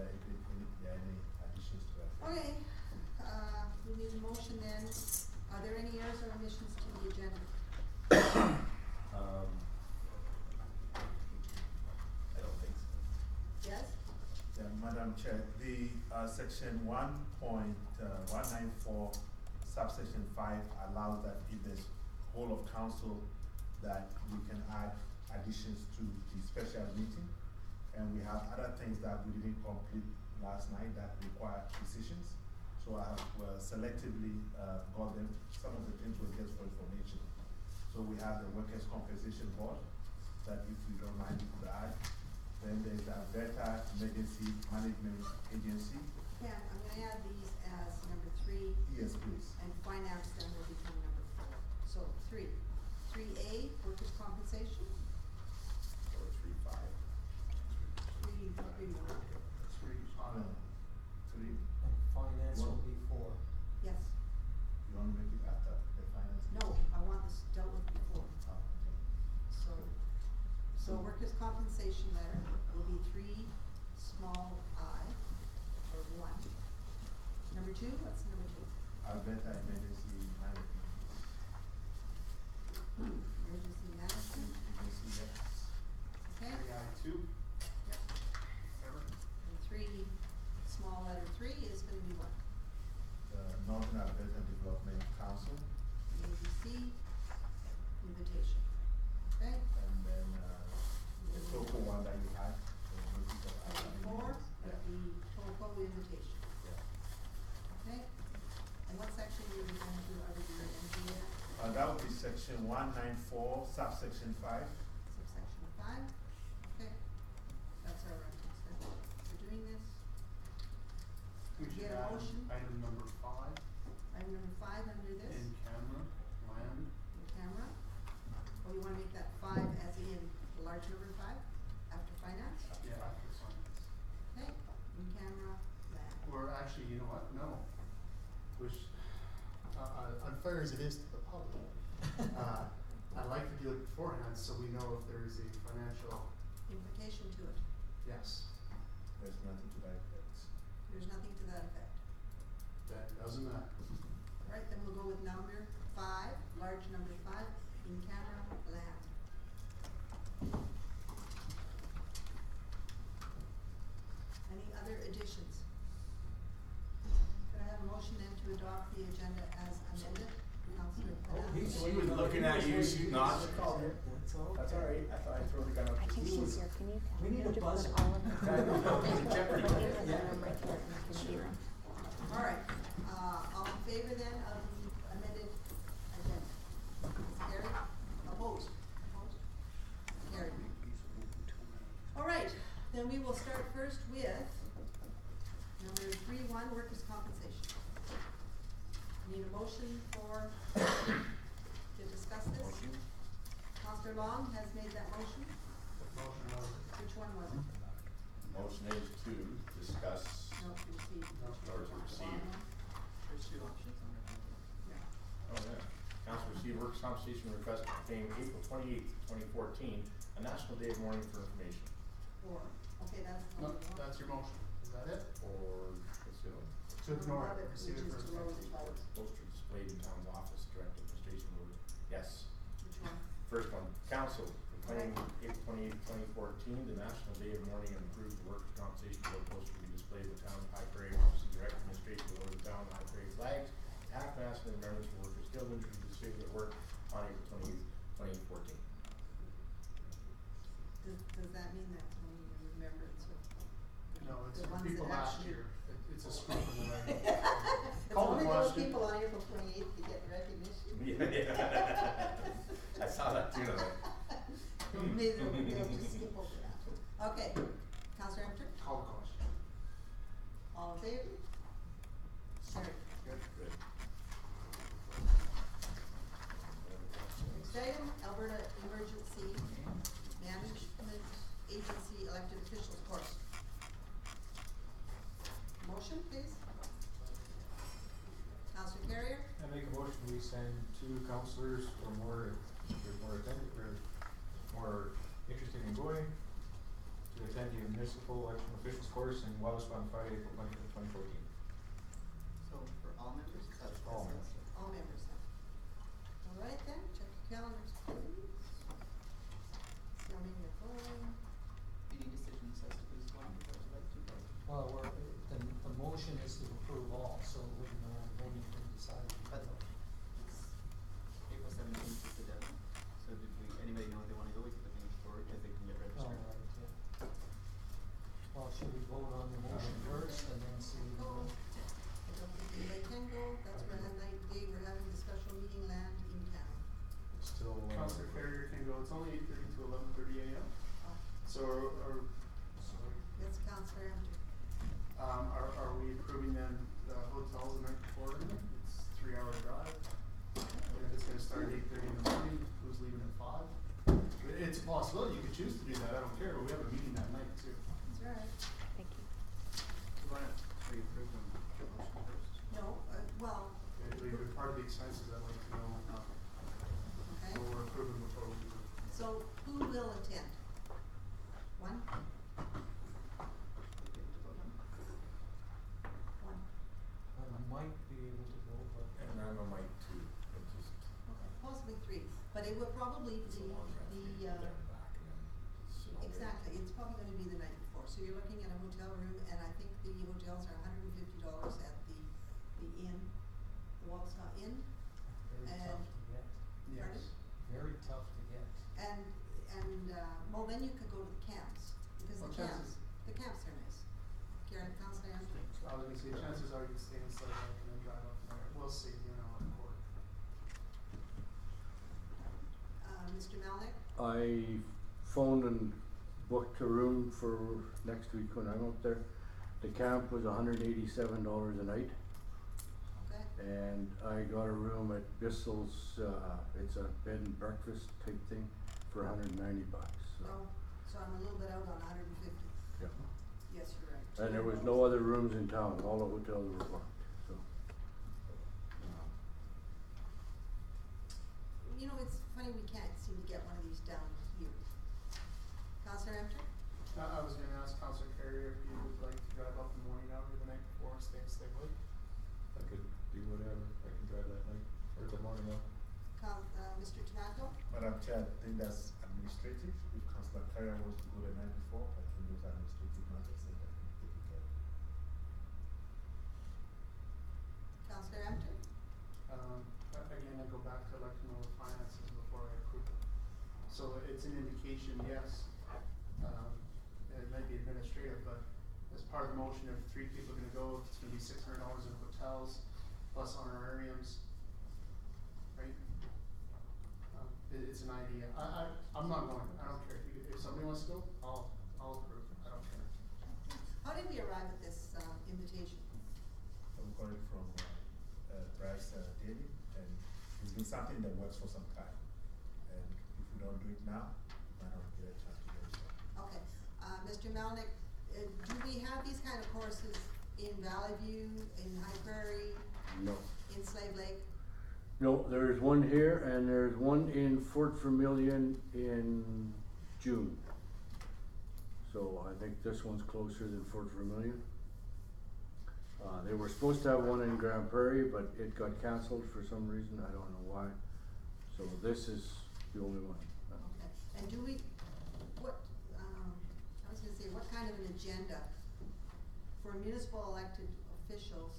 if there are any additions to that. Okay, we need a motion then. Are there any errors or omissions to the agenda? I don't think so. Yes? Yeah, Madam Chair, the section 1.194 subsection 5 allows that if there's whole of council that we can add additions to the special meeting. And we have other things that we didn't complete last night that require decisions. So I have selectively got them. Some of the things were just for information. So we have the Workers' Compensation Board that if you don't mind you could add. Then there's the Alberta Emergency Management Agency. Yeah, I'm gonna add these as number 3. Yes, please. And finance then will become number 4. So 3. 3A, workers' compensation. Or 3.5. 3, 3, 1. 3. 3. And finance will be 4. Yes. You want to make it after the finance? No, I want this dealt with before. Oh, okay. So workers' compensation letter will be 3 small I, or 1. Number 2, what's number 2? Alberta Emergency Management. Emergency management, Agency, yes. okay? 3I2. Yep. And 3, small letter 3 is gonna be what? The Northern Alberta Development Council. The ABC, invitation, okay? And then the total one that you had. the notice of Number 4, Yeah. the total invitation, Yeah. okay? And what section are we going to, are we doing engineer, That would be section 194, subsection 5. subsection 5? Okay, that's our reference then. We're doing this. We Get should a add motion? item number 5, Item number 5 under this, in camera, land. in camera. Or you wanna make that 5 as in the large number 5, after finance? Yeah, after finance. Okay, in camera, land. Or actually, you know what, no. Which, unfair as it is to the public, I like to do it beforehand so we know if there is a financial, Implication to it, yes, There's nothing to that effect. there's nothing to that effect. that doesn't matter. Right, then we'll go with number 5, large number 5, in camera, land. Any other additions? Could I have a motion then to adopt the agenda as amended, Councillor Fernandez? She was looking at you, she's not. That's all. That's all right, I thought I'd throw the gun up. I think she's here, can you tell We need her a to buzzer. put all of her. It's a Jeopardy. He has a room right there in the computer room. All right, all in favor then of the amended agenda? Carried? Opposed? Opposed? Carried. All right, then we will start first with number 3.1, workers' compensation. Need a motion for, to discuss this? Motion. Counselor Long has made that motion. Motion was, Which one was it? Motion is to discuss, No, to receive. or to receive. There's 2 options on there. Yeah. Oh, yeah. Council received workers' compensation request contained April 28th, 2014, a national day of mourning for information. Or, okay, that's the no, one. we want. that's your motion, is that it? Or, let's see, To ignore Above it, receive it which for is below the information. title. poster displayed in town's office, direct administration order. Yes. Which one? First one, council, proclaiming April 28th, 2014, the National Day of Mourning and approve the workers' compensation board poster to be displayed in the town of High Prairie office and direct administration to order the town of High Prairie flags, half mast and remembrance for workers killed and injured disabled at work on April 28th, 2014. Does that mean that when you remember it's No, it's the for ones people that last actually- year, it's a scoop in the record. It's Call only them those last year. people on April 28th to get recognition. Yeah. I saw that too, and I'm like, Maybe they'll just skip over that. Okay, Counselor Empton, Call the question. all in favor? Carried. Good. good. Next item, Alberta Emergency Management Agency elected officials course. Motion, please. Counselor Carrier, I make a motion, we send 2 counselors or more, if they're more attended, or more interested in going, to attend the municipal election officials course in Wallace on Friday, April 20th, 2014. So for all members, is that All what this is? All members then. All right then, check your calendars, please. Filming your phone. Any decisions as to who's going, or would you like to go? Well, the motion is to approve all, so it wouldn't matter when you can decide. But it's April 17th is the deadline, so did anybody know if they wanna go, we can put things forward, cause they can get Oh, registered. right, yeah. Well, should we vote on the motion first and then see? Go. I don't think anybody can go, that's where that night, day we're having the special meeting land in town. It's still, Councillor Carrier can go, it's only 8:30 to 11:30 AM. Oh, So Sorry. that's Councillor Hampton. are we approving then the hotels the night before? It's 3-hour drive. And if it's gonna start at 8:30 in the morning, who's leaving at 5? It's a possibility, you could choose to do that, I don't care, but we have a meeting that night too. That's all right. Thank you. You wanna, should we approve the motion first? No, well, Part of the expenses, I'd like to know, okay, what we're approving before we do it. so who will attend? One? Okay, to vote on? One. I might be able to go, but. And I'm a mic too, it just, Okay, possibly three, but it will probably it's a be long drive to get there and back and then sit all day. exactly, it's probably gonna be the night before, so you're looking at a hotel room, and I think the hotels are $150 at the inn, the Wausau Inn, Very And- tough to get, Pardon? very tough to get. and, well, then you could go to the camps, because Well, the camps are nice. Karen, Councillor Hampton? I was gonna say, chances are you can stay in Slave Lake and then drive up from there, we'll see, in court. Mr. Malnick? I phoned and booked a room for next week when I'm up there. The camp was $187 a night, Okay, and I got a room at Bissell's, it's a bed and breakfast type thing, for $190, so. oh, so I'm a little bit out on 150. Yeah. Yes, you're right. And there was no other rooms in town, all the hotels were booked, so. You know, it's funny, we can't seem to get one of these down here. Councillor Hampton? I was gonna ask Councillor Carrier if you would like to drive up in the morning hour the night before and stay in Slave Lake. I could do whatever, I can drive that night, or the morning of. Mr. Tobacco? Madam Chair, I think that's administrative. If Councillor Carrier wants to go the night before, I think those are administrative matters that I can take care of. Councillor Hampton? Again, I go back to like to know the finances before I approve it. So it's an indication, yes, it might be administrative, but as part of the motion, if 3 people are gonna go, it's gonna be $600 in hotels, plus honorariums, right? It's an idea, I'm not going, I don't care, if somebody wants to go, I'll approve, I don't care. How did we arrive at this, invitation? I'm calling from Bryce Daly, and it's been something that works for some time. And if we don't do it now, we might not get a chance to do it. Okay, Mr. Malnick, do we have these kind of courses in Valley View, in High Prairie, No. in Slave Lake? No, there's one here and there's one in Fort Vermilion in June. So I think this one's closer than Fort Vermilion. They were supposed to have one in Grand Prairie, but it got canceled for some reason, I don't know why. So this is the only one. Okay, and do we, I was gonna say, what kind of an agenda for municipal elected officials?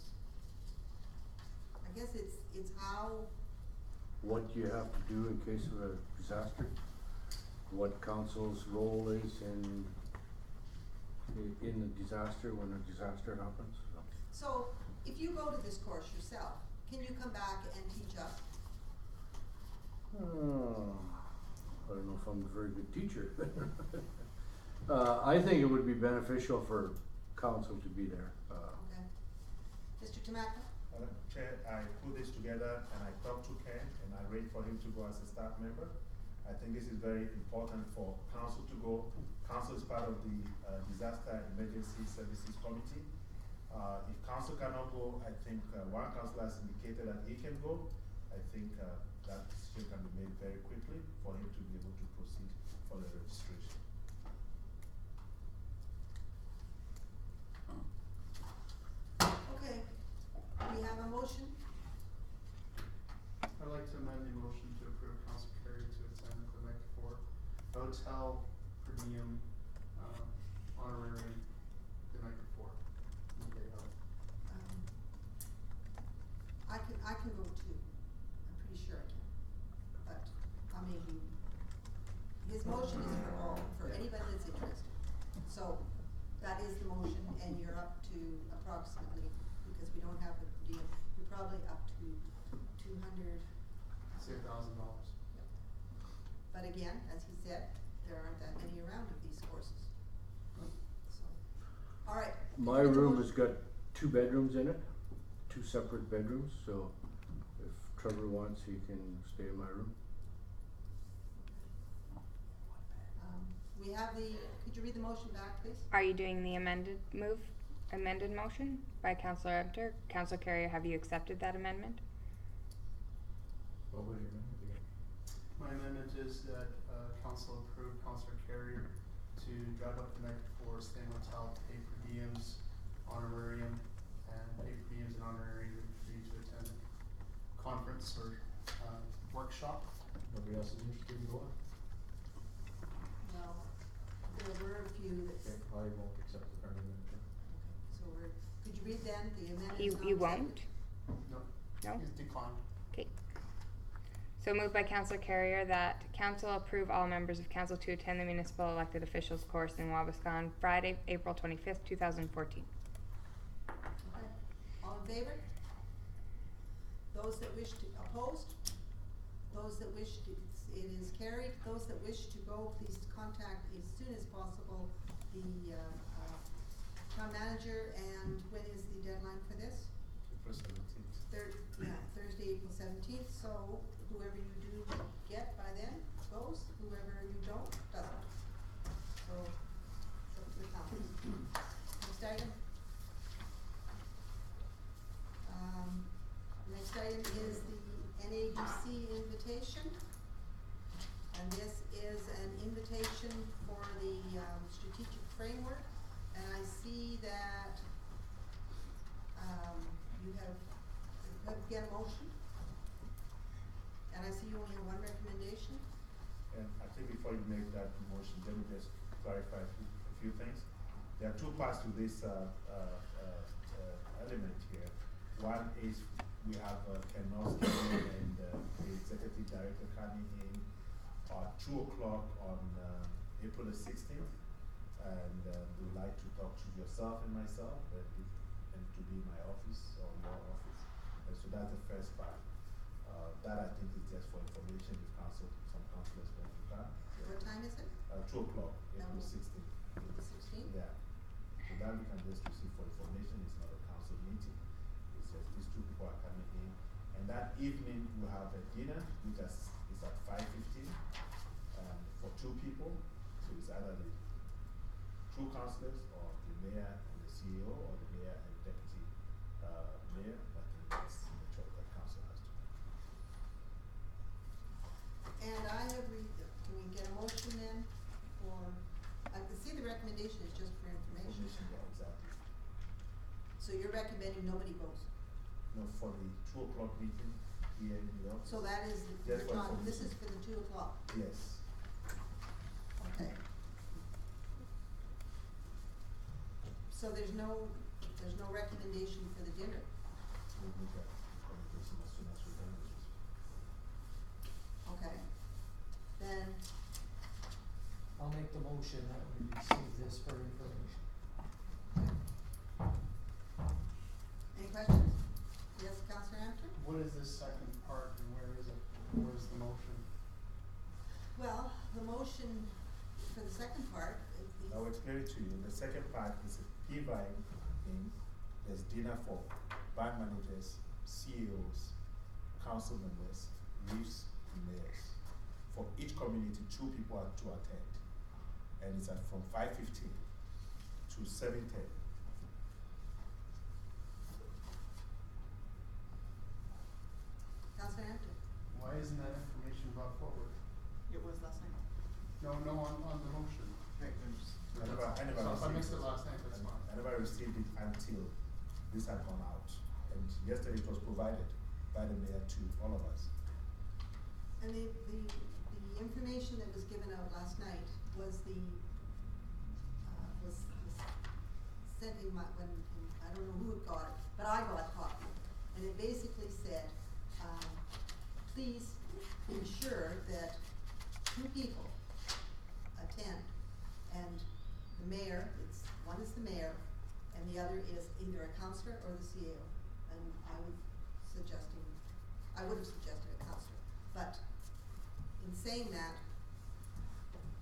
I guess it's how, What you have to do in case of a disaster, what council's role is in the disaster, when a disaster happens, so. so if you go to this course yourself, can you come back and teach us? I don't know if I'm a very good teacher. I think it would be beneficial for council to be there. Okay. Mr. Tamaka? Madam Chair, I put this together and I talked to Ken and I arranged for him to go as a staff member. I think this is very important for council to go. Council is part of the Disaster Emergency Services Committee. If council cannot go, I think one councillor has indicated that he can go. I think that decision can be made very quickly for him to be able to proceed for the registration. hotel per diem, honorarium the night before, the day of. I can go too, I'm pretty sure I can, but, I mean, his motion is for all, for anybody that's interested. So, that is the motion, and you're up to approximately, because we don't have the per diem, you're probably up to 200. Say $1,000. But again, as he said, there aren't that many around of these courses. So, all right. My room has got 2 bedrooms in it, 2 separate bedrooms, so if Trevor wants, he can stay in my room. We have the, could you read the motion back, please? Are you doing the amended motion by Councillor Enter? Councillor Carrier, have you accepted that amendment? What was your amendment again? My amendment is that, council approve Councillor Carrier to drive up the night before, stay in hotel, pay per diems, honorarium, and pay per diems and honorarium for you to attend a conference or, workshop. Nobody else is interested in going? No, there were a few that, Okay, I won't accept the current amendment. so could you read then the amendment? You won't? No. No? He's declined. Okay. So moved by Councillor Carrier that council approve all members of council to attend the municipal elected officials course in Wabascan Friday, April 25th, 2014. Okay, all in favor? Those that wish to, opposed? Those that wish to, it is carried. Those that wish to go, please contact as soon as possible the, town manager, and when is the deadline for this? April 17th. Thursday, April 17th, so whoever you do get by then goes, whoever you don't, doesn't. So, it's up to the council. Next item. Next item is the NADC invitation. And this is an invitation for the, strategic framework, and I see that, you have get a motion. And I see you only have one recommendation. And I think before you make that motion, let me just clarify a few things. There are 2 parts to this element here. One is we have Ken Norsky and the executive director coming in at 2 o'clock on April the 16th. And we would like to talk to yourself and myself and to be in my office or your office. And so that's the first part. That I think is just for information if some councillors want to come. What time is it? 2 o'clock, April No. 16th. April 16th? Yeah. So that we can just receive for information. It's not a council meeting. It's just these 2 people are coming in. And that evening we have a dinner, which is at 5:15 for 2 people. So it's either the 2 councillors or the mayor and the CEO or the mayor and deputy mayor. I think that's the choice that council has to make. And I have can we get a motion then for, I can see the recommendation is just for information. Yeah, exactly. So you're recommending nobody goes. No, for the 2 o'clock meeting here in the office. So that is, Just for this is information. for the 2 o'clock, Yes. okay. So there's no recommendation for the dinner. We'll make that communication as soon as we're done with this. Okay. Then, I'll make the motion that we receive this for information. any questions? Yes, Councillor Hampton? What is this second part and where is it? Where's the motion? Well, the motion for the second part is the. I will explain it to you. The second part is a P-Vine thing. There's dinner for bank managers, CEOs, council members, reefs, and mayors. For each community, 2 people are to attend. And it's from 5:15 to 7:10. Councillor Hampton? Why isn't that information brought forward? It was last night. No, on the motion. Right, I'm just. I never So if I received missed it last night, that's fine. I never received it until this had gone out. And yesterday it was provided by the mayor to all of us. And the the information that was given out last night was was sent in my, I don't know who got it, but I got a copy. And it basically said, please ensure that 2 people attend. And the mayor, one is the mayor, and the other is either a councillor or the CAO. And I would have suggested a councillor. But in saying that,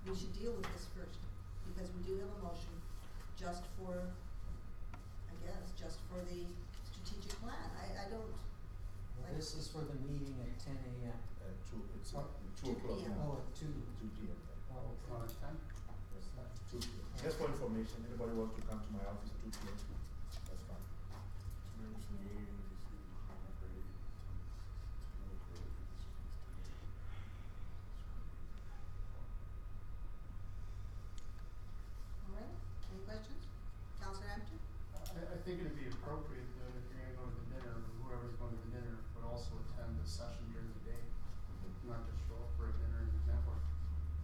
we should deal with this first, because we do have a motion just for, I guess, just for the strategic plan. I don't. Well, this is for the meeting at 10 a.m. It's Oh, 2 o'clock PM. now. Oh, at 2. 2 p.m. Oh, It's not okay. at 10? Yes, 2 p.m. Just for information, anybody wants to come to my office 2 p.m., that's fine. All right, any questions? Councillor Hampton? I think it'd be appropriate that if you're gonna go to the dinner, whoever's going to the dinner would also attend the session during the day, not just show up for a dinner and network.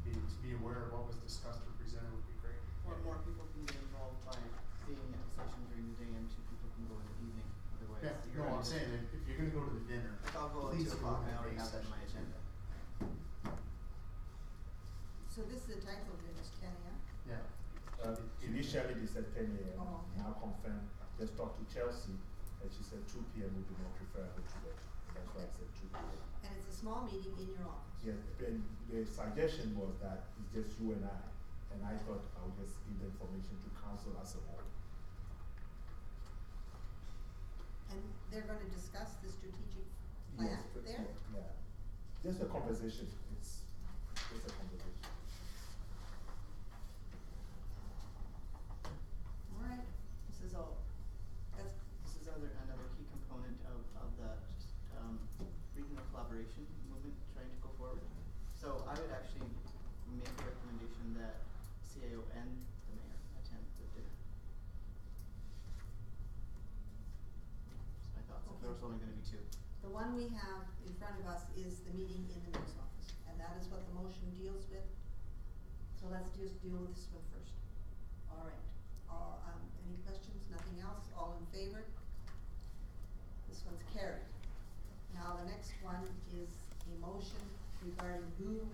To be aware of what was discussed or presented would be great. Or more people can get involved by being at the session during the day and 2 people can go in the evening, otherwise. Yeah, you're no, gonna I'm just- saying, if you're gonna go to the dinner, Like I'll go at please 2 go o'clock, in I the already day have that in my session. agenda. So this is a typo, it's 10 a.m.? Yeah. Initially they said 10 a.m., Oh, okay. now confirmed, just talked to Chelsea, and she said 2 p.m. would be more preferable to them. That's why I said 2 p.m. And it's a small meeting in your office? Yes, and the suggestion was that it's just you and I thought I would just give the information to council as a whole. And they're gonna discuss the strategic plan Yes, but- there? Yeah, just a conversation, it's just a conversation. All right, Mrs. O. That's, This is another key component of the, regional collaboration movement trying to go forward. So I would actually make a recommendation that CAO and the mayor attend the dinner. Just my thoughts, if there was only gonna be 2. the one we have in front of us is the meeting in the mayor's office, and that is what the motion deals with. So let's just deal with this one first. All right, any questions, nothing else, all in favor? This one's carried. Now, the next one is a motion regarding who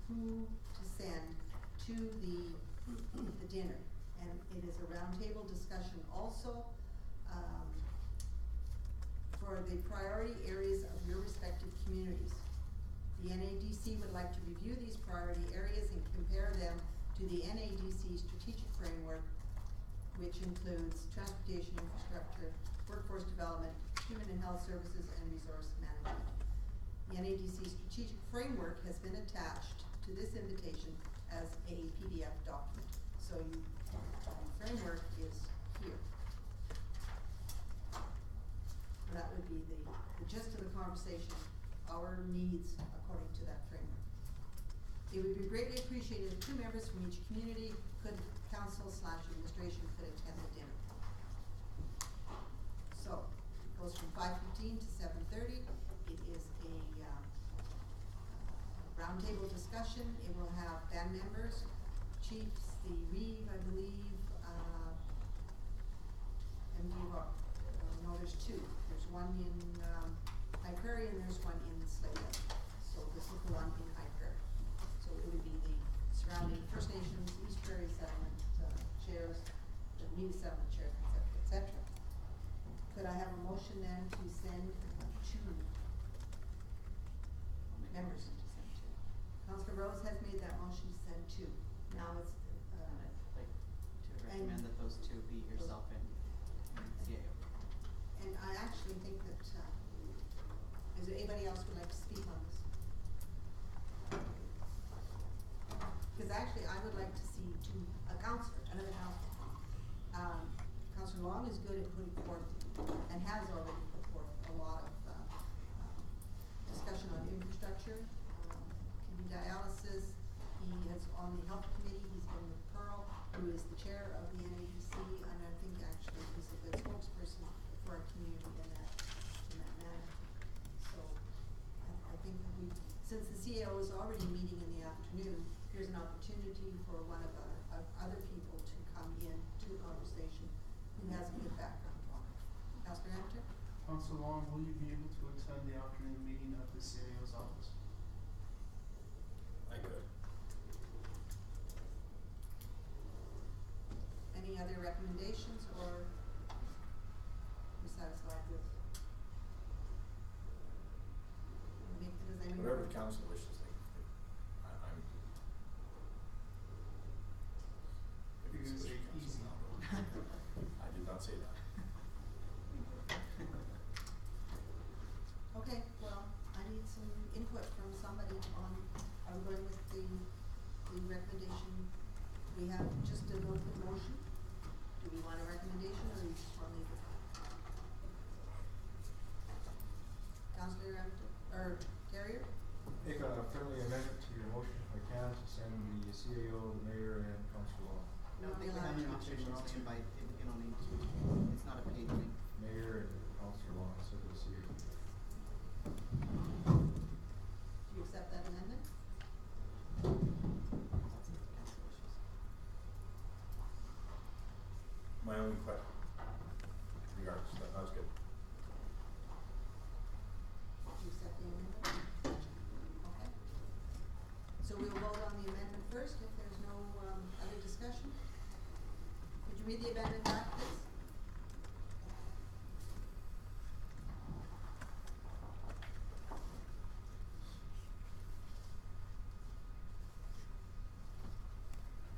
to send to the dinner. And it is a roundtable discussion also, for the priority areas of your respective communities. The NADC would like to review these priority areas and compare them to the NADC strategic framework, which includes transportation infrastructure, workforce development, human and health services, and resource management. The NADC strategic framework has been attached to this invitation as a PDF document. So the framework is here. And that would be the gist of the conversation, our needs according to that framework. It would be greatly appreciated if 2 members from each community council/administration could attend the dinner. So, it goes from 5:15 to 7:30. It is a roundtable discussion. It will have band members, chiefs, the Reeve, I believe, and no, there's 2. There's one in High Prairie and there's one in Slade. So this is the one in High Prairie. So it would be the surrounding First Nations, East Prairie settlement chairs, the Mead settlement chairs, et cetera. Could I have a motion then to send 2 members? Councillor Rose has made that motion to send 2. Now it's, I'd like to recommend And- that those 2 be yourself and CAO. and I actually think that, is there anybody else who would like to speak on this? Because actually, I would like to see another councillor. Councillor Long is good at putting forth, and has already put forth a lot of, discussion on infrastructure, kidney dialysis. He is on the health committee, he's been with Pearl, who is the chair of the NADC, and I think actually he's a good spokesperson for our community in that manner. So, I think we since the CAO is already meeting in the afternoon, here's an opportunity for one of our other people to come in to the conversation who has a good background on it. Councillor Hampton? Council Long, will you be able to attend the afternoon meeting of the CAO's office? I could. Any other recommendations, or you satisfied with? Does anyone? Whatever the council wishes, I'm. If You're it's gonna say council, easy. I did not say that. Okay, well, I need some input from somebody on, are we going with the recommendation? We have just an open motion. Do we want a recommendation, or we just want to leave it? Councillor Hampton, or Carrier? Make a friendly amendment to your motion if I can, to send the CAO, the mayor, and Council Law. I don't think we have Allowed. an option to invite, you can only, it's not a paid link. Mayor and Council Law instead of the CAO. Do you accept that amendment? That's if the council wishes. My only question, regardless, that was good. Do you accept the amendment? Okay. So we'll vote on the amendment first, if there's no, other discussion. Could you read the amendment back, please?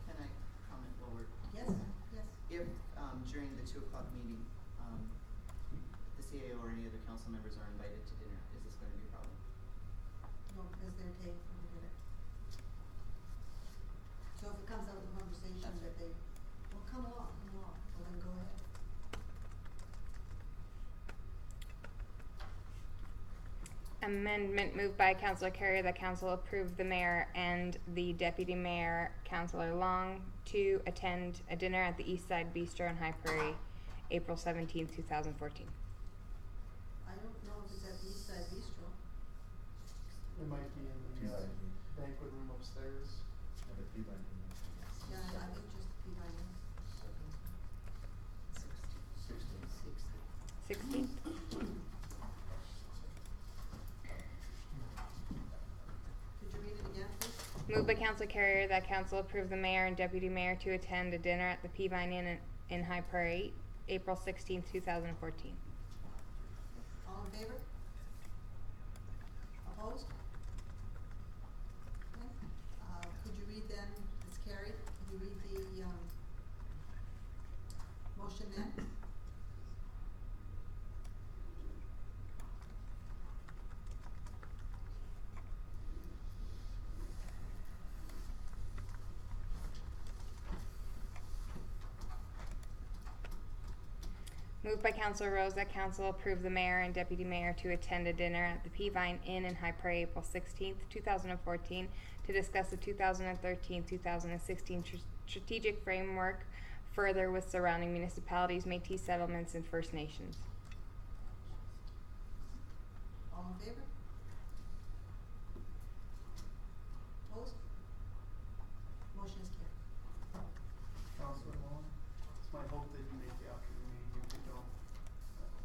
Can I comment while we're? Yes, yes. If, during the 2 o'clock meeting, the CAO or any other council members are invited to dinner, is this gonna be a problem? No, because they're paying for the dinner. So if it comes out in conversation that they, well, come along, well then go ahead. Amendment moved by Councillor Carrier that council approve the mayor and the deputy mayor, Councillor Long, to attend a dinner at the East Side Bistro in High Prairie, April 17th, 2014. I don't know if it's at the East Side Bistro. It might be in the banquet room upstairs. And the people in Yeah, I think just the P-9. 16. 16th? Could you read it again, please? Moved by Councillor Carrier that council approve the mayor and deputy mayor to attend a dinner at the Peavine Inn in High Prairie, April 16th, 2014. All in favor? Opposed? Okay, could you read then, it's carried, could you read the, motion then? Moved by Councillor Rose that council approve the mayor and deputy mayor to attend a dinner at the Peavine Inn in High Prairie, April 16th, 2014, to discuss the 2013-2016 strategic framework further with surrounding municipalities, Métis settlements, and First Nations. All in favor? Opposed? Motion is carried. Councillor Long, it's my hope that you make the afternoon meeting, if you don't,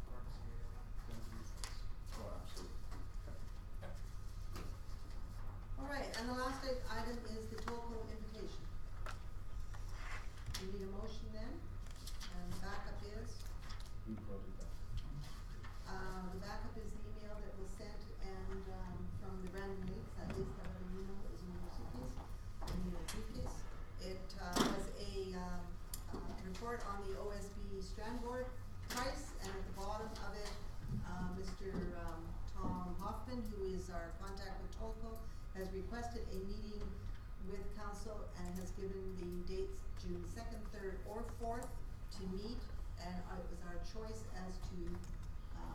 our CAO doesn't use this. Oh, absolutely. All right, and the last item is the Tolko invitation. We need a motion then, and the backup is, Who brought it back? the backup is the email that was sent and, from the Brandon Lakes, that is the email that was in your suitcase, in your briefcase. It, was a, report on the OSB strand board price, and at the bottom of it, Mr. Tom Hoffman, who is our contact with Tolko, has requested a meeting with council and has given the dates June 2nd, 3rd, or 4th to meet, and it was our choice as to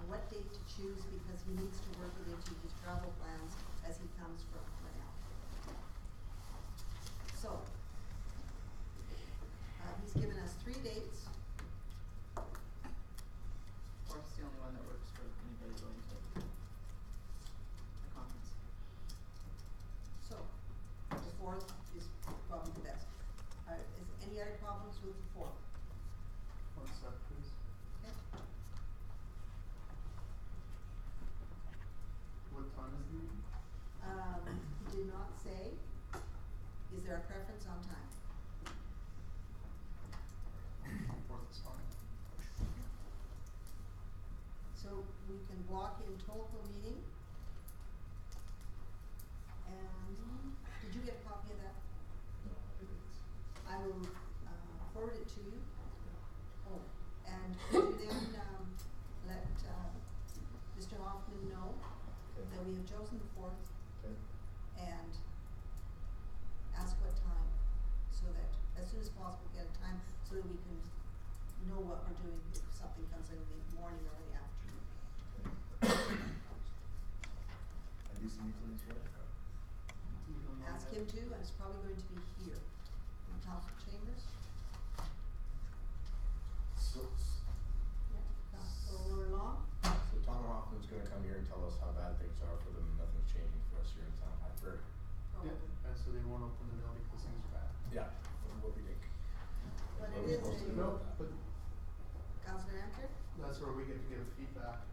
what date to choose because he needs to work it into his travel plans as he comes from Cornell. So, he's given us 3 dates. Fourth's the only one that works for anybody going to the conference. we can block in Tolko meeting. And, did you get a copy of that? No, I didn't. I will, forward it to you. Oh, and could you then, let, Mr. Hoffman know Okay. that we have chosen the 4th, Okay. and ask what time, so that as soon as possible, get a time, so that we can know what we're doing if something comes in the morning or the afternoon. And this meeting is where? You don't know Ask that? him to, and it's probably going to be here, in council chambers. So, Yeah, Councilor Long. so Tom Hoffman's gonna come here and tell us how bad things are for them, and nothing's changing for us here in town, High Prairie. Yeah, and so they won't open the mill because things are bad. Yeah, what we think. But What are it we is supposed to a- do No, about that? but Councilor Amker? that's where we get to give feedback.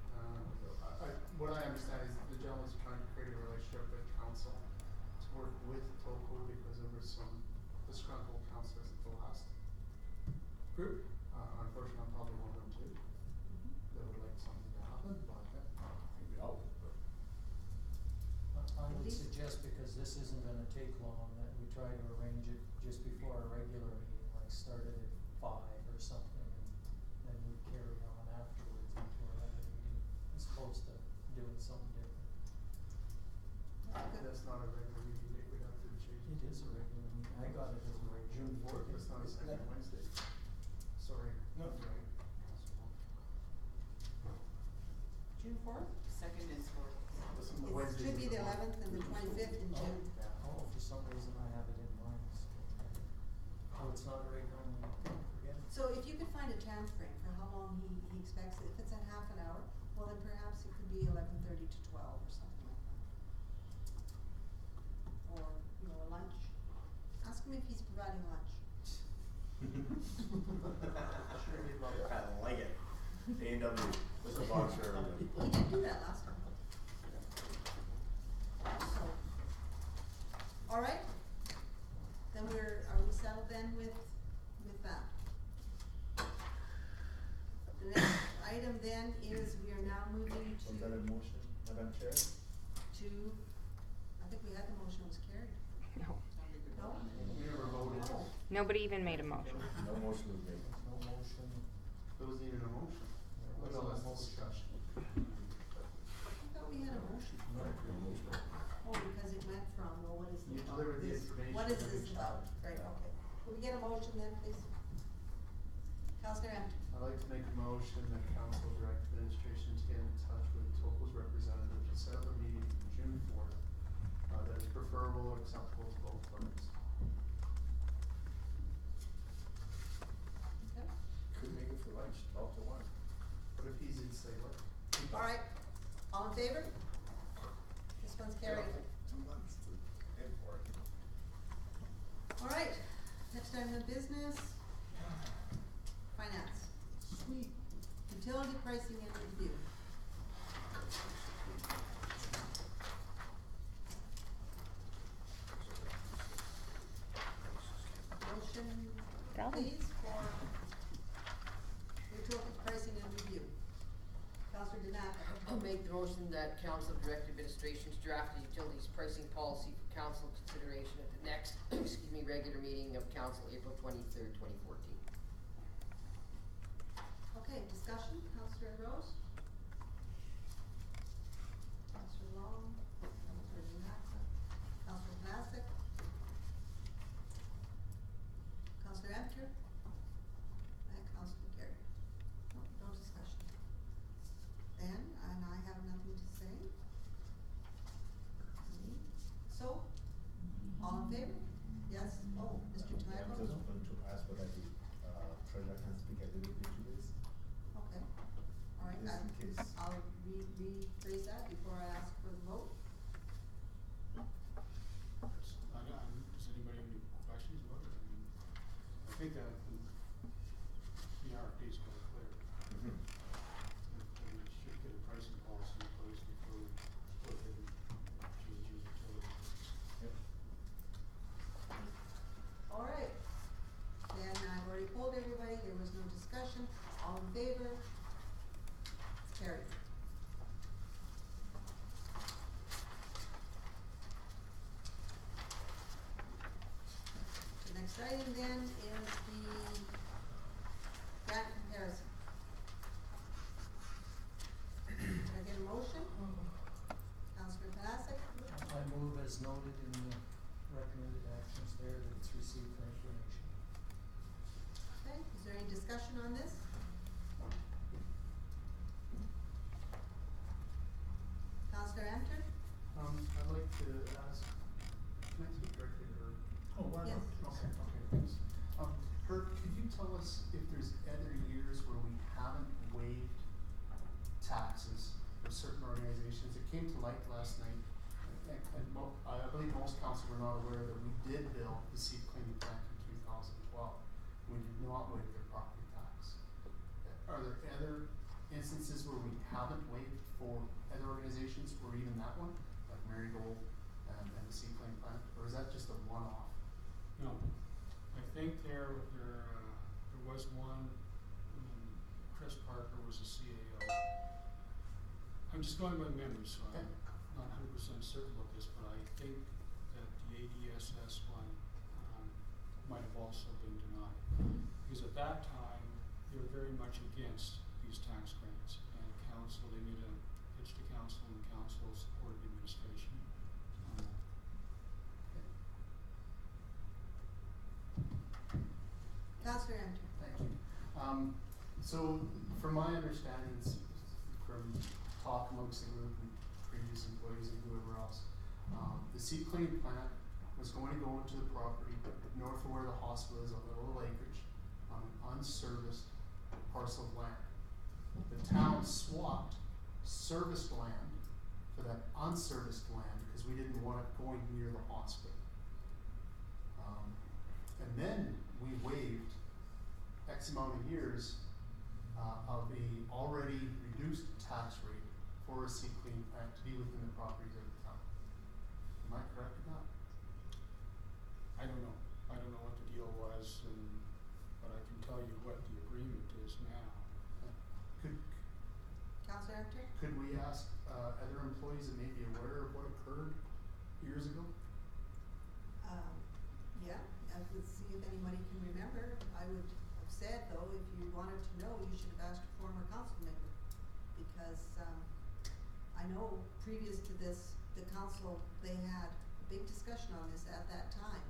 What I understand is the gentleman's trying to create a relationship with council to work with Tolko because there were some disgruntled councillors at the last group. Unfortunately, I'm probably one of them too, that would like something to happen, but I think we all would, but. I would Please. suggest, because this isn't gonna take long, that we try to arrange it just before our regular meeting, like start it at 5 or something, and then we carry on afterwards into our other meeting, as opposed to doing something different. that's not a regular meeting date, we'd have to change It is a regular meeting, I got it as a regular. June fourth, meeting. that's not a second Wednesday. Sorry. No. Right. June 4th? Second and fourth. Listen, the It Wednesdays should be of the month. 11th and the 25th in June. Oh, for some reason I have it in mind, so. Oh, it's not a regular meeting, forget it. So if you could find a time frame for how long he expects it, if it's a half an hour, well then perhaps it could be 11:30 to 12 or something like that. Or, you know, a lunch. Ask him if he's providing lunch. Sure, he'd love it. I like it. A&W, Mr. Boxer, everybody. He did do that last time. So, all right. Then are we settled then with that? The next item then is we are now moving Was that a to, motion, Madam Chair? I think we had the motion was carried. No, No? We never voted. Oh, nobody even made a motion. No motion was made. No motion. There wasn't even a motion. There Well, was no, no that's motion. discussion. I thought we had a motion. Oh, because it went from, well, what is You this? delivered the information What is and this then about? challenge. Right, okay. Can we get a motion then, please? Councilor Hampton. I'd like to make a motion that council direct administration to get in touch with Tolko's representative to set up a meeting June 4th, that is preferable and acceptable to both parties. Okay. Could make it for lunch, 12 to 1. What if he's in Sailor? All right, all in favor? This one's carried. 2 months to head for it. All right, next item of business. Finance. Sweet. Utility pricing and review. Motion, Done. please, for utility pricing and review. Counselor Denaka. I'll make the motion that council direct administration to draft a utilities pricing policy for council consideration at the next, regular meeting of council, April 23rd, 2014. Okay, discussion, Counselor Rose? Counselor Long? Counselor Denaka? Counselor Panasik? Counselor Amter? And Counselor Carey? No discussion. Then, and I have nothing to say. So, all in favor? Yes, oh, Mr. I'm Twyla? just going to ask whether the treasurer can speak a little bit to this. Okay, all right, Just in case. I'll rephrase that before I ask for the vote. Does anybody have any questions about it? I mean, I think that the RFP is quite clear. Mhm. And we should get a pricing policy in place before we split it and change the utility. Yep. All right, then I've already polled everybody, there was no discussion, all in favor? It's carried. not aware that we did bill the seed cleaning plant in 2012. We did not waive their property tax. Are there other instances where we haven't waived for other organizations, or even that one, like Marigold and the seed cleaning plant, or is that just a one-off? No, I think there was one, Chris Parker was a CAO. I'm just going by memory, so I'm not 100% certain about this, but I think that the ADSS one might have also been denied. Because at that time, they were very much against these tax grants, and council, they made a pitch to council, and council supported the administration on that. Councillor Enter. Thank you. So from my understandings, from talk amongst the group and previous employees and whoever else, the seed cleaning plant was going to go into the property north of where the hospital is, a little acreage, on an unserviced parcel of land. The town swapped serviced land for that unserviced land because we didn't want it going near the hospital. And then we waived X amount of years of a already reduced tax rate for a seed cleaning plant to be within the properties of the town. Am I correct in that? I don't know. I don't know what the deal was, but I can tell you what the agreement is now. Councillor Enter. Could we ask other employees that may be aware of what occurred years ago? Yeah, I would see if anybody can remember. I would have said, though, if you wanted to know, you should have asked a former council member. Because I know previous to this, the council, they had a big discussion on this at that time.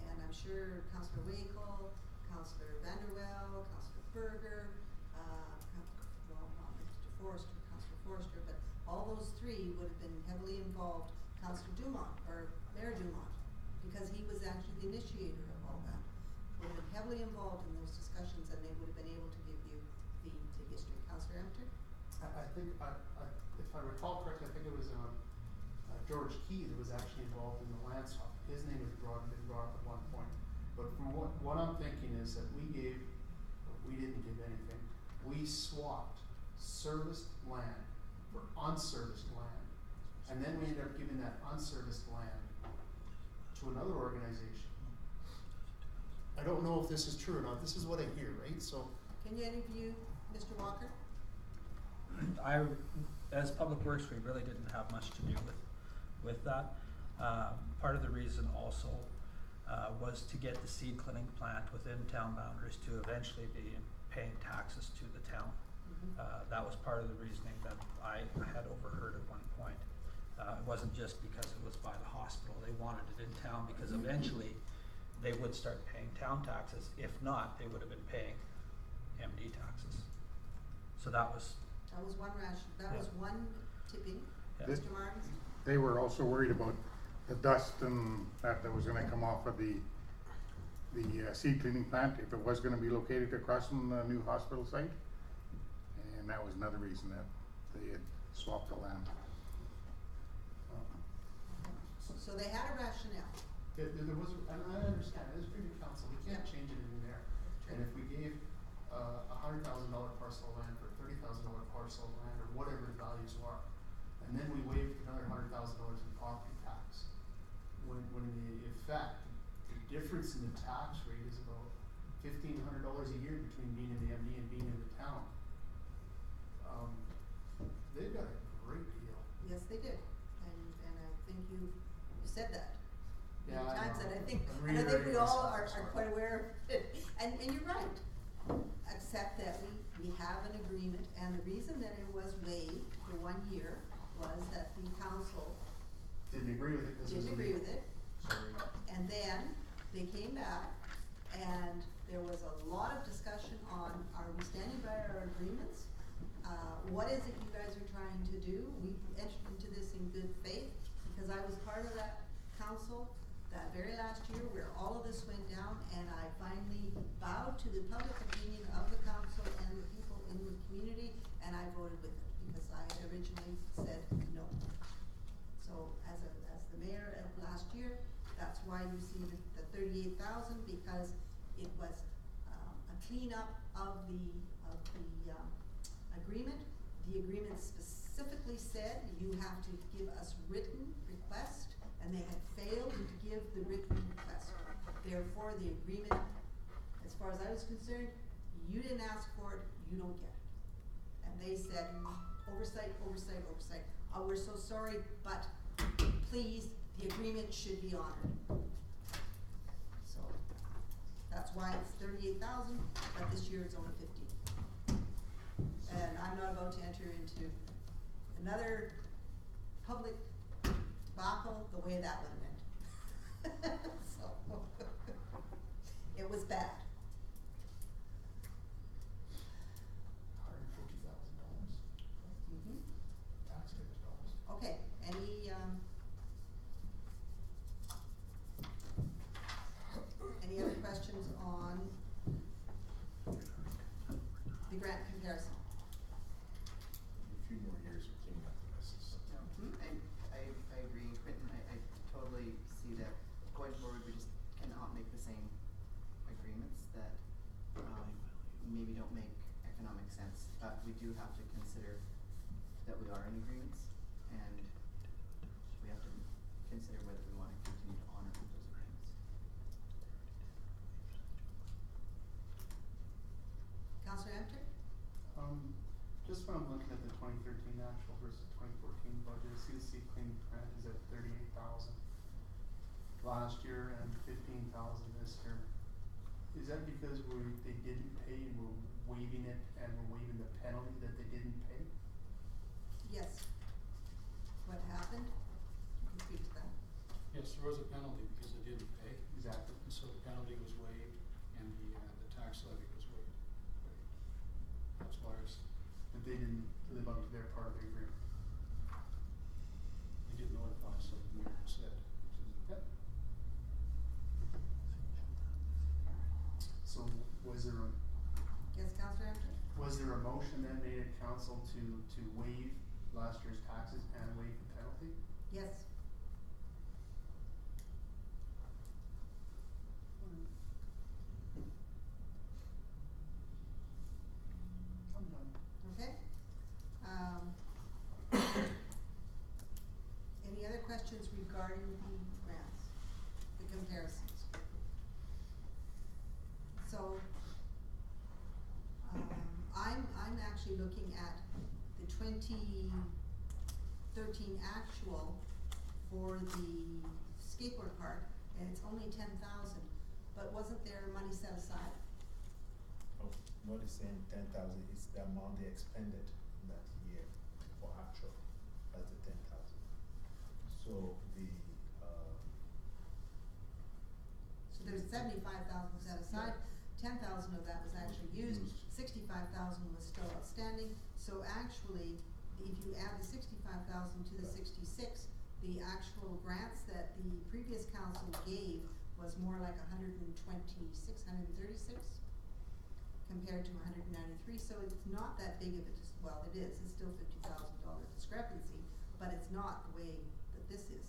And I'm sure Councillor Wakel, Councillor Vanderwell, Councillor Berger, well, not Mr. Forrester, Councillor Forrester, but all those three would have been heavily involved. Councillor Dumont, or Mayor Dumont, because he was actually the initiator of all that, would have been heavily involved in those discussions, and they would have been able to give you the history. Councillor Enter? I think, if I recall correctly, I think it was George Key that was actually involved in the land swap. His name was been brought up at one point. But from what I'm thinking is that we didn't give anything. We swapped serviced land for unserviced land. And then we ended up giving that unserviced land to another organization. I don't know if this is true or not. This is what I hear, right? So. Can you interview Mr. Walker? As Public Works, we really didn't have much to do with that. Part of the reason also was to get the seed cleaning plant within town boundaries to eventually be paying taxes to the town. That was part of the reasoning that I had overheard at one point. It wasn't just because it was by the hospital. They wanted it in town because eventually they would start paying town taxes. If not, they would have been paying MD taxes. So that was one ration. That was one tipping. Yeah. Mr. Martins? They were also worried about the dust and that was gonna come off of the seed cleaning plant if it was gonna be located across from the new hospital site. And that was another reason that they had swapped the land. So they had a rationale. There was, and I understand, it was previous council, we can't change it in there. And if we gave $100,000 parcel of land for $30,000 parcel of land, or whatever the values are, and then we waived another $100,000 in property tax, when in effect, the difference in the tax rate is about $1,500 a year between being in the MD and being in the town. They've got a great deal. Yes, they did. And I think you said that many Yeah, times, I know. and I think I'm we all reiterating are myself, quite aware of it. And you're right. Except that we have an agreement, and the reason that it was waived for 1 year was that the council Didn't agree with it because it was didn't agree illegal. with it. Sorry. And then they came back, and there was a lot of discussion on, are we standing by our agreements? What is it you guys are trying to do? We entered into this in good faith, because I was part of that council that very last year where all of this went down, and I finally bowed to the public opinion of the council and the people in the community, and I voted with it, because I had originally said no. So as the mayor of last year, agreement. The agreement specifically said you have to give us written request, and they had failed to give the written request. Therefore, the agreement, as far as I was concerned, you didn't ask for it, you don't get it. And they said, oversight, oversight, oversight. Oh, we're so sorry, but please, the agreement should be honored. So, that's why it's 38,000, but this year it's only 15. And I'm not about to enter into another public debacle the way that one went. So, it was bad. $150,000. Taxpayers' dollars. Okay, any other questions on the grant comparison? A few more years of cleaning up the messes. And I agree, Quentin, I totally see that going forward, we just cannot make the same agreements that, maybe don't make economic sense. But we do have to consider that we are in agreements, and we have to consider whether we wanna continue to honor those agreements. Councillor Amter? Just when I'm looking at the 2013 actual versus 2014 budget, I see the seed cleaning grant is at 38,000 last year and 15,000 this year. Is that because they didn't pay and we're waiving it, and we're waiving the penalty that they didn't pay? Yes. What happened? You can speak to that. Yes, there was a penalty because they didn't pay. Exactly. And so the penalty was waived and the tax levy was waived. That's why That they didn't live up to their part of the agreement. they did notify us, like the mayor said. Yep. So was there Yes, Councillor Amter? a motion then made at council to waive last year's taxes and waive the penalty? Yes. I'm done. Okay. Any other questions regarding the grants, the comparisons? So, I'm actually looking at the 2013 actual for the skateboard park, and it's only 10,000, but wasn't there money set aside? Oh, what is saying 10,000 is the amount they expended in that year for actual, that's the 10,000. So So there's 75,000 set aside, 10,000 of that was actually used, 65,000 was still outstanding. So actually, if you add the 65,000 to the 66, the actual grants that the previous council gave was more like 126, 136 compared to 193. So it's not that big of a well, it is. It's still $50,000 discrepancy, but it's not the way that this is.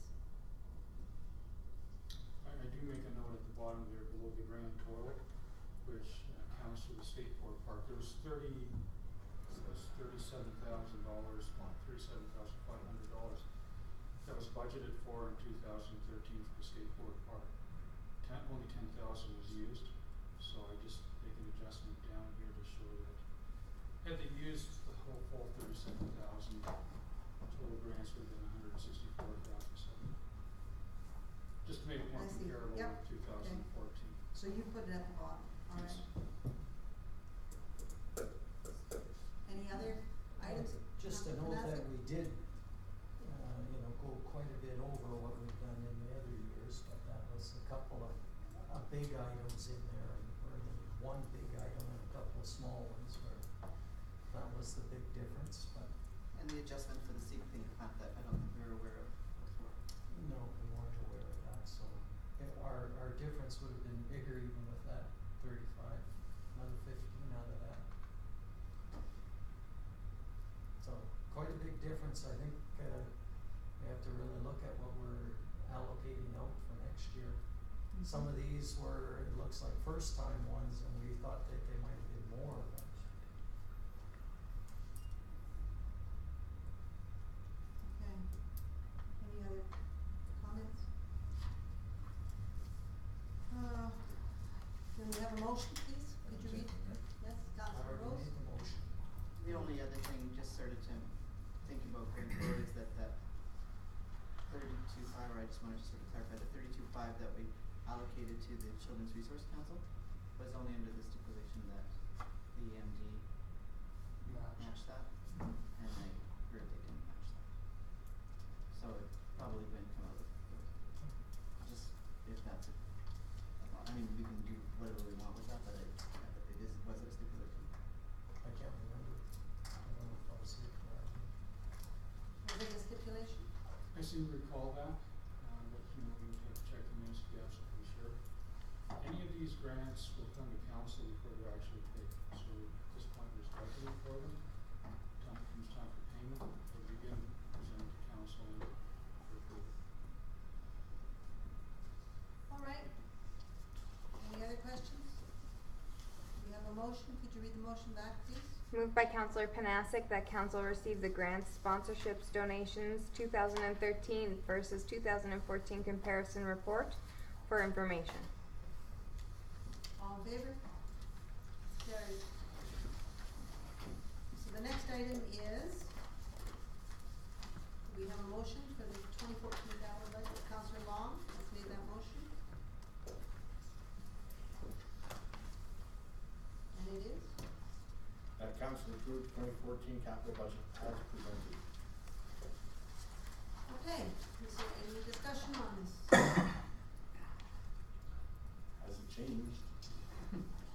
I do make a note at the bottom there below the grand total, which counts for the skateboard park. There was $37,000, $37,500 that was budgeted for in 2013 for the skateboard park. Only 10,000 was used, so I just make an adjustment down here to show that had they used the whole full 37,000, total grants would have been 164,000. Just to make it more I see. comparable Yep. with 2014. So you put it at the bottom, all Yes. right? Any other items? Just to note that we did, go quite a bit over what we've done in the other years, but that was a couple of, big items in there, or one big item and a couple of small ones where that was the big difference, but And the adjustment for the seed cleaning plant that I don't think we were aware of before. no, we weren't aware of that, so our difference would have been bigger even with that 35, another 15 out of that. So quite a big difference. I think we have to really look at what we're allocating out for next year. Some of these were, it looks like first time ones, and we thought that they might have been more, but have a motion, please? Could you read? Yes, Councillor Rose? The only other thing, just sort of to think about going forward, is that 32.5, or I just wanted to sort of clarify, the 32.5 that we allocated to the Children's Resource Council was only under the stipulation that the MD matched that, and I heard they didn't match that. So it's probably going to come out of, just if that's it. I mean, we can do whatever we want with that, but it was a stipulation. I can't remember. I don't know if I was here for that. Was it a stipulation? I seem to recall that, but you know, we would have to check the minutes to be absolutely sure. Any of these grants will come to council before they're actually paid, so at this point, there's budgeting for them. Comes time for payment, they'll begin presenting to council and for approval. All right. Any other questions? We have a motion. Could you read the motion back, please? Moved by Councillor Panasic that council receive the grants, sponsorships, donations 2013 versus 2014 comparison report for information. All in favor? Carried. So the next item is, we have a motion for the 2014 capital budget. Councillor Long has made that motion. And it is? That council approved 2014 capital budget as presented. Okay, is there any discussion on this? Has it changed?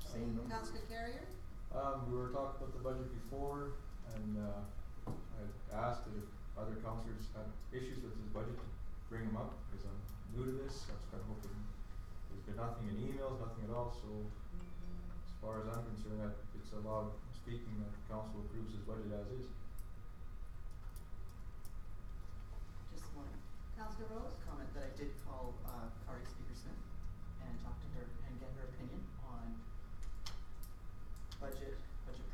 Same number? Councillor Carrier? We were talking about the budget before, and I asked that if other councillors had issues with his budget, to bring them up, because I'm new to this. I was kind of hoping, there's been nothing in emails, nothing at all, so as far as I'm concerned, it's a law speaking that council approves his budget as is. Just one Councillor Rose? comment that I did call Prairie Speaker and talk to her and get her opinion on budget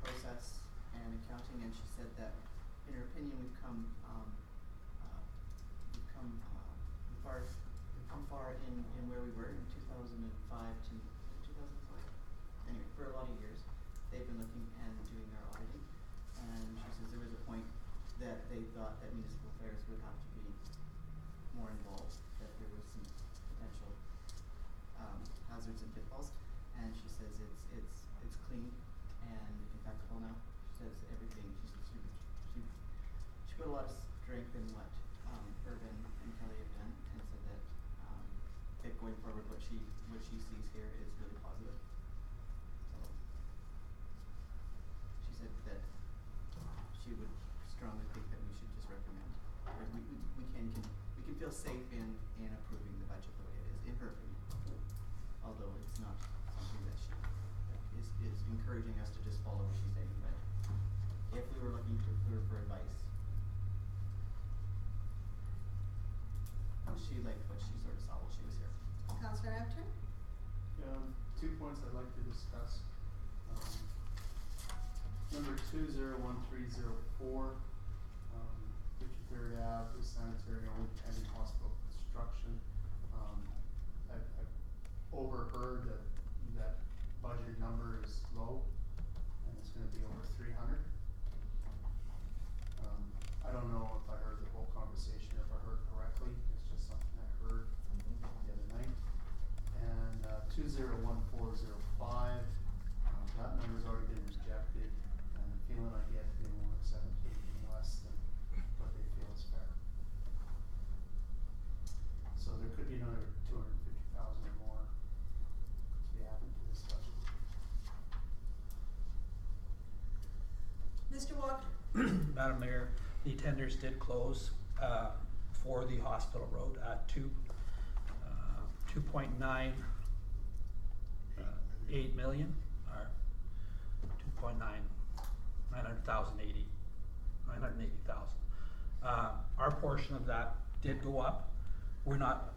process and accounting, and she said that in her opinion we've come far in where we were in 2005 to 2005. Anyway, for a lot of years they've been looking and doing our auditing, and she says there was a point that they thought that municipal affairs would have to be more involved, that there was some potential hazards and pitfalls, and she says it's clean and impeccable now. She says everything. She says she put a lot of strength in what Urban and Kelly have done, and said that going forward, what she sees here is really positive. So she said that she would strongly think that we should just recommend, or we can feel safe in approving the budget the way it is, in her opinion. Although it's not something that she is encouraging us to just follow what she's saying, but if we were looking to her for advice, she liked what she sort of saw while she was here. Councillor Abter? 2 points I'd like to discuss. Number 201304, 53rd Ave is sanitary only pending hospital construction. I've overheard that budgeted number is low, and it's gonna be over 300. I don't know if I heard the whole conversation, or if I heard correctly. It's just something I heard the other night. And 201405, that number's already been rejected, and the feeling I get, they won't accept anything less than what they feel is fair. So there could be another 250,000 or more to be added to this budget. Mr. Walker? Madam Mayor, the tenders did close for the hospital road at 2.98 million, or 980,000. Our portion of that did go up. We're not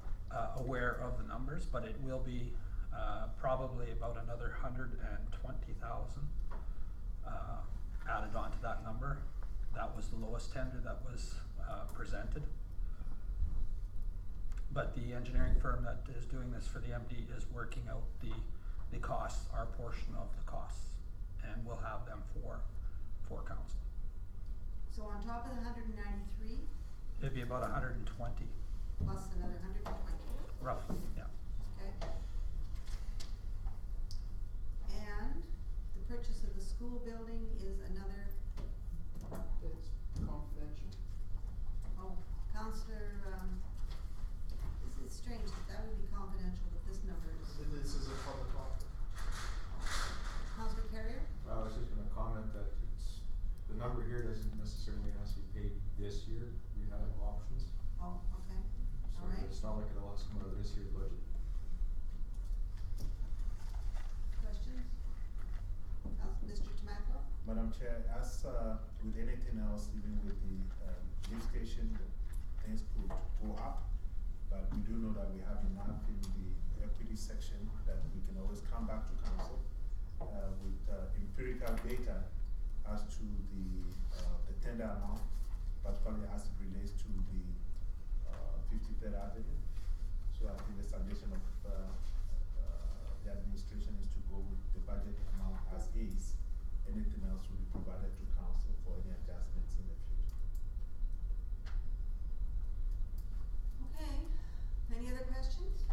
aware of the numbers, but it will be probably about another 120,000 added on to that number. That was the lowest tender that was presented. But the engineering firm that is doing this for the MD is working out the the costs, our portion of the costs, and we'll have them for council. So on top of the 193, It'd be about 120, plus another 120, roughly, yeah. okay? And the purchase of the school building is another, It's confidential. oh, Counselor, this is strange that would be confidential, but this number is, This is a public offer. Counselor Carrier? I was just gonna comment that it's, the number here doesn't necessarily have to be paid this year, we have options. Oh, okay, So all right. it's not like it'll have to come out of this year's budget. Questions? Mr. Tomaco? Madam Chair, as with anything else, even with the lift station, things could go up. But we do know that we have enough in the equity section that we can always come back to council with empirical data as to the tender amount, particularly as it relates to the 53rd Avenue. So I think the suggestion of the administration is to go with the budget amount as is. Anything else will be provided to council for any adjustments in the future. Okay, any other questions?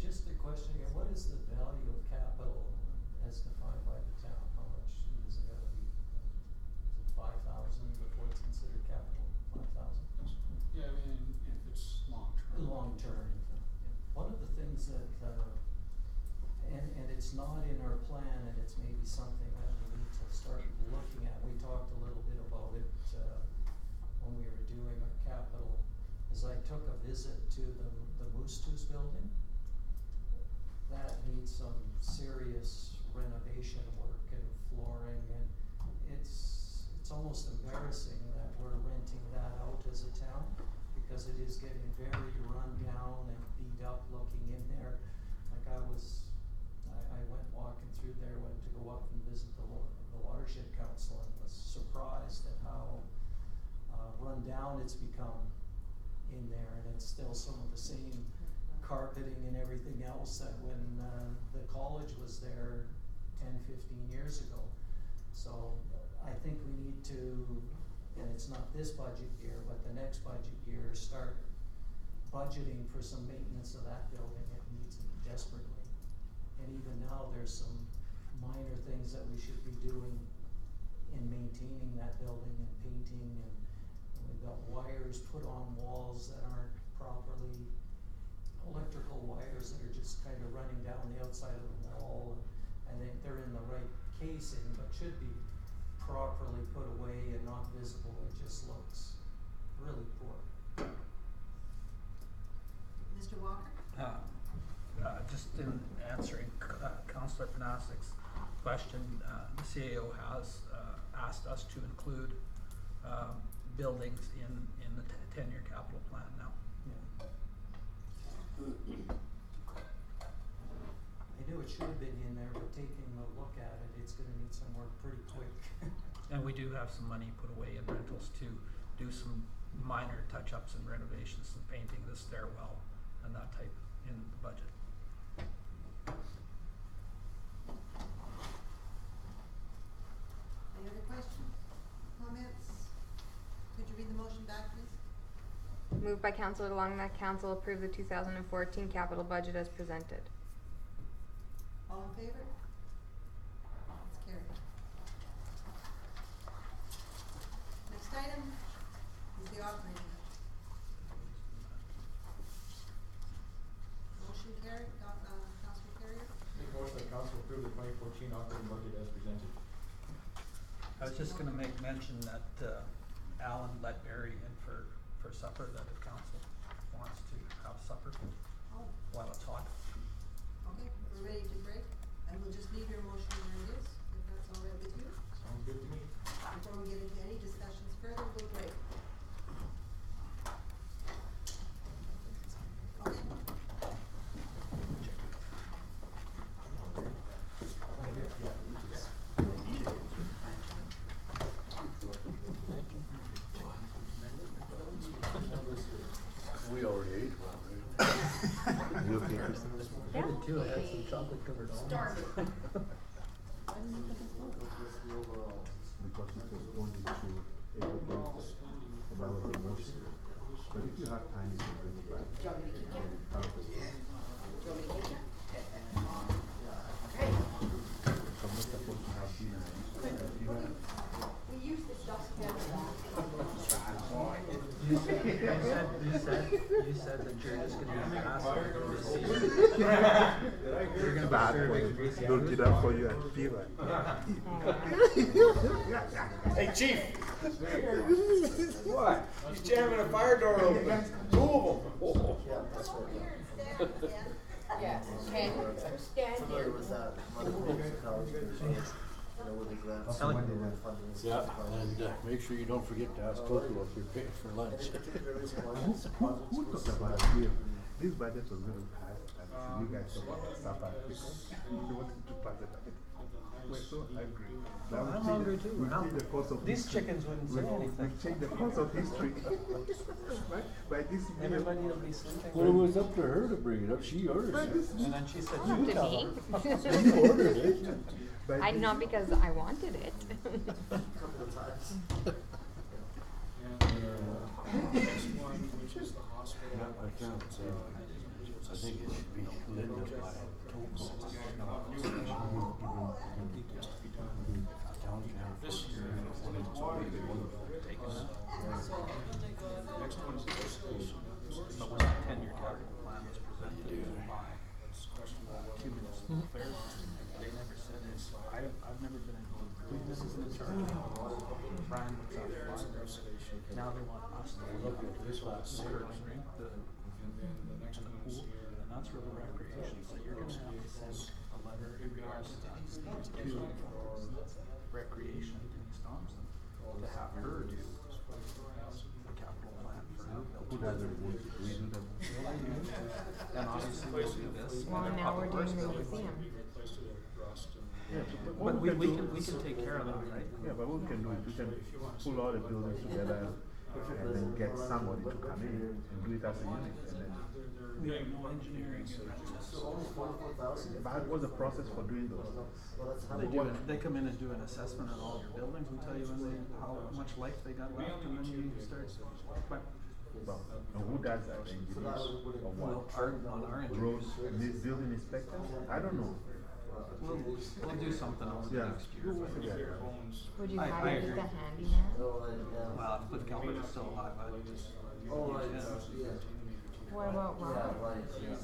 Just a question again, what is the value of capital as defined by the town? How much is it gonna be? Is it 5,000 before it's considered capital? 5,000? Yeah, I mean, if it's long term. Long term. One of the things that, and it's not in our plan, and it's maybe something that we need to start looking at. We talked a little bit about it, when we were doing our capital, is I took a visit to the Moose Tooth building. That needs some serious renovation work and flooring, and it's almost embarrassing that we're renting that out as a town, because it is getting very run down and beat up looking in there. Like I went walking through there, went to go up and visit the watershed council, and was surprised at how run down it's become in there, and it's still some of the same carpeting and everything else that when the college was there 10, 15 years ago. So I think we need to, and it's not this budget year, but the next budget year, start budgeting for some maintenance of that building. It needs it desperately. And even now, there's some minor things that we should be doing in maintaining that building and painting, and we've got wires put on walls that aren't properly, electrical wires that are just kind of running down the outside of the wall. I think they're in the right casing, but should be properly put away and not visible. It just looks really poor. Mr. Walker? Just in answering Councillor Panasik's question, the CAO has asked us to include buildings in the 10-year capital plan now. Yeah. I knew it should have been in there, but taking a look at it, it's gonna need some work pretty quick. And we do have some money put away in rentals to do some minor touch-ups and renovations and painting the stairwell and that type in the budget. Any other questions, comments? Could you read the motion back, please? Moved by Councilor Long that council approve the 2014 capital budget as presented. All in favor? It's carried. Next item is the operating budget. Motion carried, Councilor Carrier? Make a motion that council approve the 2014 operating budget as presented. I was just gonna make mention that Alan let Barry in for supper, that if council wants to have supper Oh, while it's hot. okay, we're ready to break, and we'll just leave your motion where it is, if that's all right with you. Sounds good to me. Before we get into any discussions further, we'll break. Okay. We already ate one, right? Yeah. Too, I had some Start it. Because it was only to about the motion. But if you have time, you can bring it back. Do you want me to keep it? Yeah. Do you want me to keep it? So I'm not supposed to have dinner. We use the stuff together. You said that you're just gonna be master receiver. You're gonna be serving greasy Look it up for you and feel it. Hey, chief! What? He's jamming a fire door open. Two of them. Yeah, okay, stand Familiar here. with that, Mother Teresa College, with the grants. Ellie. Funding. Yeah, and make sure you don't forget to ask Coco if you're paying for lunch. Any particular reason why Who this talked about it? This budget was going to pass, and you guys talk about supper because you wanted to pass it. We're so hungry. Now I'm we've hungry changed- too. We've Now, changed the course of these history. chickens wouldn't say anything. We've changed the course of history. Right? By this meal. Everybody will be sleeping. Well, it was up to her to bring it up, she ordered By it. this And then she said, To you tell me? them. You ordered it. by I, this- not because I wanted it. couple of times. And, next one, which is the hospital. I can't say. I think it should be Linda by Toco. This year, it's already taken up. Next one is the station. But when that 10-year capital plan was presented by It's questionable whether two municipal affairs, they never said this. I've never been involved. This is in charge. Brian looks after library. Now they want us to look at this curling rink, and then the next and the one is pool, here. and that's really recreation. So you're gonna have to send a letter to recreation in East Thompson to have her do the capital plan for her Who building. doesn't want to redo them? And obviously we'll do this. Well, and now we're Public doing the Works building. museum. Replaced it with rust and. But we can take care of that, right? Yeah, but what we can do is we can pull all the buildings together and then get somebody to come in and do it as a unit. And then, We have no engineering. So only 44,000? but what's the process for doing those? Well, that's how They it do, works. they come in and do an assessment of all your buildings and tell you when they, how much life they got left, and then you start. But, Well, and who does that? The So that engineers would or well, what? our Roads, engineers, building inspectors? I don't know. we'll do something over the Yeah. next year. but- Yeah. Would you I hire agree. the handyman? Oh, yeah. Well, if Cliff Gilbert is still alive, I would just. Oh, right, Yeah. yeah. What about Yeah, Ron? right, yeah,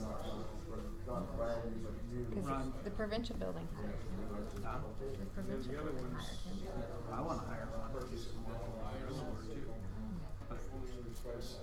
not Brian, but you. Because Ron. the provincial building hired him. Huh? The provincial building hired him. I wanna hire Ron. He's a local buyer too. But Replace,